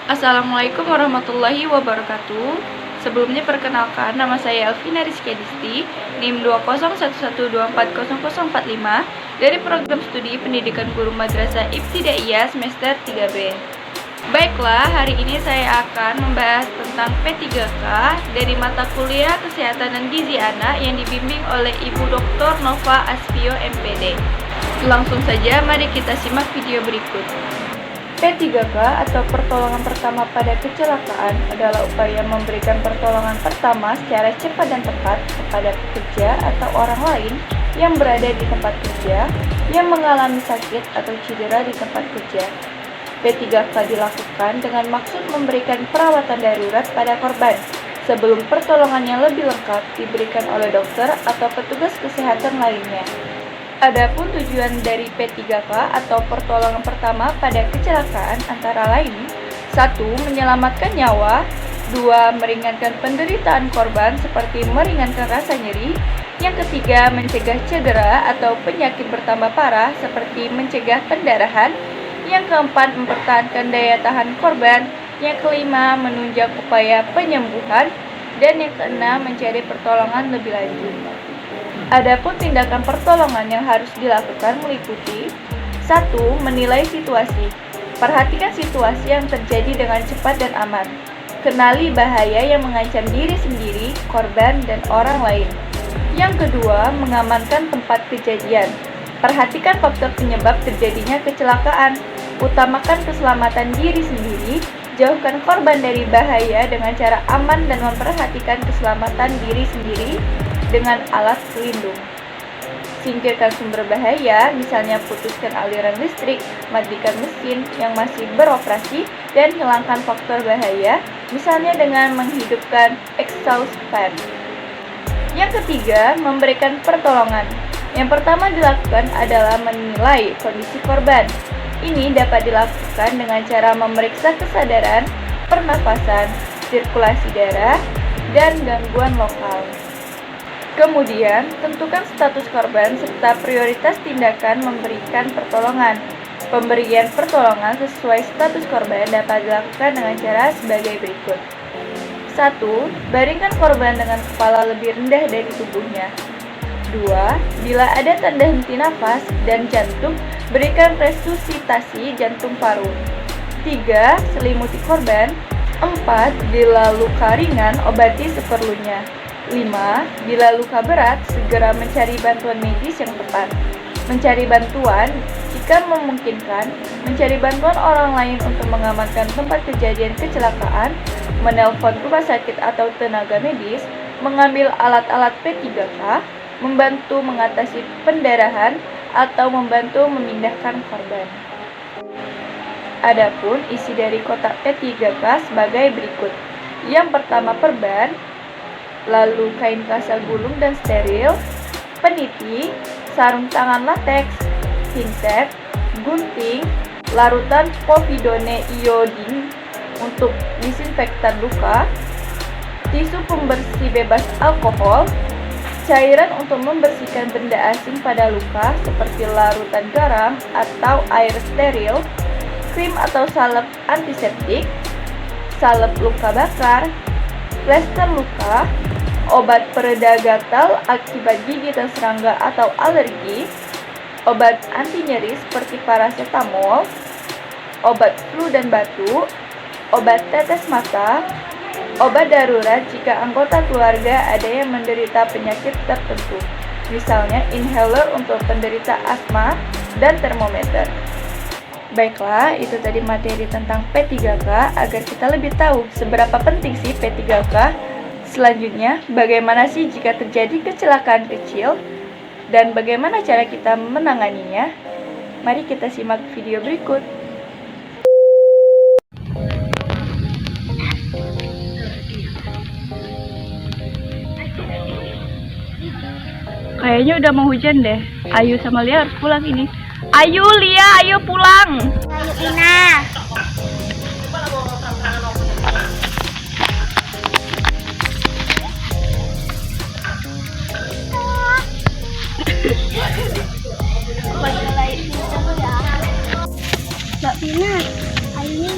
Assalamualaikum warahmatullahi wabarakatuh. Sebelumnya perkenalkan, nama saya Elvina Rizky Adisti, NIM 20112400045 dari Program Studi Pendidikan Guru Madrasah Ibtidaiyah semester 3B. Baiklah, hari ini saya akan membahas tentang P3K dari mata kuliah Kesehatan dan Gizi Anak yang dibimbing oleh Ibu Dr. Nova Aspio MPD. Langsung saja, mari kita simak video berikut. P3K atau pertolongan pertama pada kecelakaan adalah upaya memberikan pertolongan pertama secara cepat dan tepat kepada pekerja atau orang lain yang berada di tempat kerja yang mengalami sakit atau cedera di tempat kerja. P3K dilakukan dengan maksud memberikan perawatan darurat pada korban sebelum pertolongan yang lebih lengkap diberikan oleh dokter atau petugas kesehatan lainnya. Adapun tujuan dari P3K atau pertolongan pertama pada kecelakaan antara lain 1. Menyelamatkan nyawa 2. Meringankan penderitaan korban seperti meringankan rasa nyeri. Yang ketiga, mencegah cedera atau penyakit bertambah parah seperti mencegah pendarahan. Yang keempat, mempertahankan daya tahan korban. Yang kelima, menunjang upaya penyembuhan. Dan yang keenam, mencari pertolongan lebih lanjut. Adapun tindakan pertolongan yang harus dilakukan meliputi 1. Menilai situasi. Perhatikan situasi yang terjadi dengan cepat dan aman. Kenali bahaya yang mengancam diri sendiri, korban, dan orang lain. Yang kedua, mengamankan tempat kejadian. Perhatikan faktor penyebab terjadinya kecelakaan. Utamakan keselamatan diri sendiri. Jauhkan korban dari bahaya dengan cara aman dan memperhatikan keselamatan diri sendiri dengan alat pelindung. Singkirkan sumber bahaya, misalnya putuskan aliran listrik, matikan mesin yang masih beroperasi, dan hilangkan faktor bahaya, misalnya dengan menghidupkan exhaust fan. Yang ketiga, memberikan pertolongan. Yang pertama dilakukan adalah menilai kondisi korban. Ini dapat dilakukan dengan cara memeriksa kesadaran, pernafasan, sirkulasi darah, dan gangguan lokal. Kemudian, tentukan status korban serta prioritas tindakan memberikan pertolongan. Pemberian pertolongan sesuai status korban dapat dilakukan dengan cara sebagai berikut. 1. Baringkan korban dengan kepala lebih rendah dari tubuhnya. 2. Bila ada tanda henti nafas dan jantung, berikan resusitasi jantung paru. 3. Selimuti korban. 4. Bila luka ringan, obati seperlunya. 5. Bila luka berat, segera mencari bantuan medis yang tepat. Mencari bantuan, jika memungkinkan, mencari bantuan orang lain untuk mengamankan tempat kejadian kecelakaan, menelpon rumah sakit atau tenaga medis, mengambil alat-alat P3K, membantu mengatasi pendarahan, atau membantu memindahkan korban. Adapun isi dari kotak P3K sebagai berikut. Yang pertama, perban, lalu kain kasa gulung dan steril, peniti, sarung tangan lateks, pincet, gunting, larutan povidone iodine untuk disinfektan luka, tisu pembersih bebas alkohol, cairan untuk membersihkan benda asing pada luka seperti larutan garam atau air steril, krim atau salep antiseptik, salep luka bakar, plester luka, obat pereda gatal akibat gigitan serangga atau alergi, obat anti nyeri seperti paracetamol, obat flu dan batuk, obat tetes mata, obat darurat jika anggota keluarga ada yang menderita penyakit tertentu, misalnya inhaler untuk penderita asma, dan termometer. Baiklah, itu tadi materi tentang P3K agar kita lebih tahu seberapa penting sih P3K. Selanjutnya, bagaimana sih jika terjadi kecelakaan kecil dan bagaimana cara kita menanganinya? Mari kita simak video berikut. Kayaknya udah mau hujan deh. Ayu sama Lia harus pulang ini. Ayu, Lia, ayo pulang. Ayo Ina. Mbak Pina, ayunya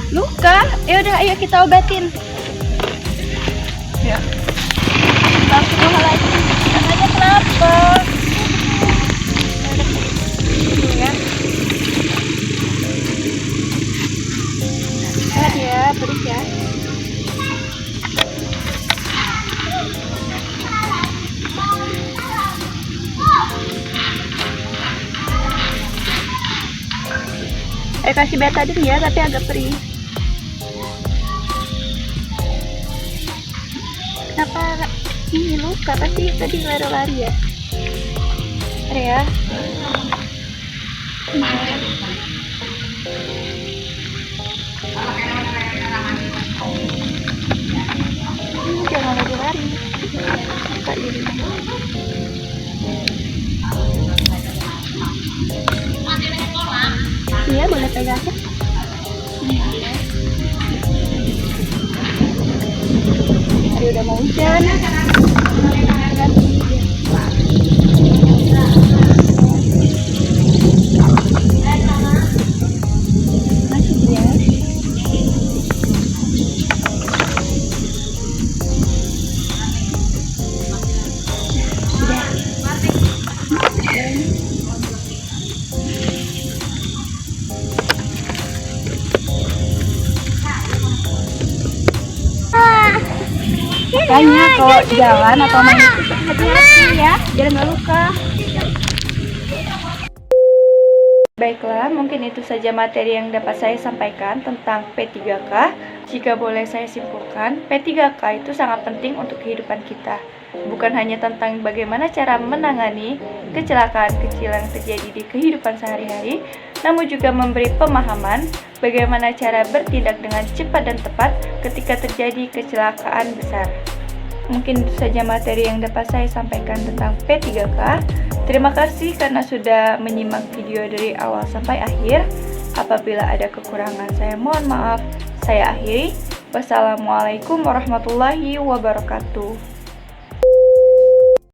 Luka? Ya udah, ayo kita obatin. Ya. Astagfirullahaladzim. Tangannya kenapa? Ya. Sehat ya, terus ya. Kasih betadine ya, tapi agak perih. Kenapa ini luka? Pasti tadi lari-lari ya. Ada ya. Jangan lari-lari. Buka diri. Iya, boleh pegang ya. Hari udah mau hujan. Masih ya. Sudah. Makanya kalau jalan atau main itu hati-hati ya, biar nggak luka. Baiklah, mungkin itu saja materi yang dapat saya sampaikan tentang P3K. Jika boleh saya simpulkan, P3K itu sangat penting untuk kehidupan kita. Bukan hanya tentang bagaimana cara menangani kecelakaan kecil yang terjadi di kehidupan sehari-hari, namun juga memberi pemahaman bagaimana cara bertindak dengan cepat dan tepat ketika terjadi kecelakaan besar. Mungkin itu saja materi yang dapat saya sampaikan tentang P3K. Terima kasih karena sudah menyimak video dari awal sampai akhir. Apabila ada kekurangan, saya mohon maaf. Saya akhiri. Wassalamualaikum warahmatullahi wabarakatuh.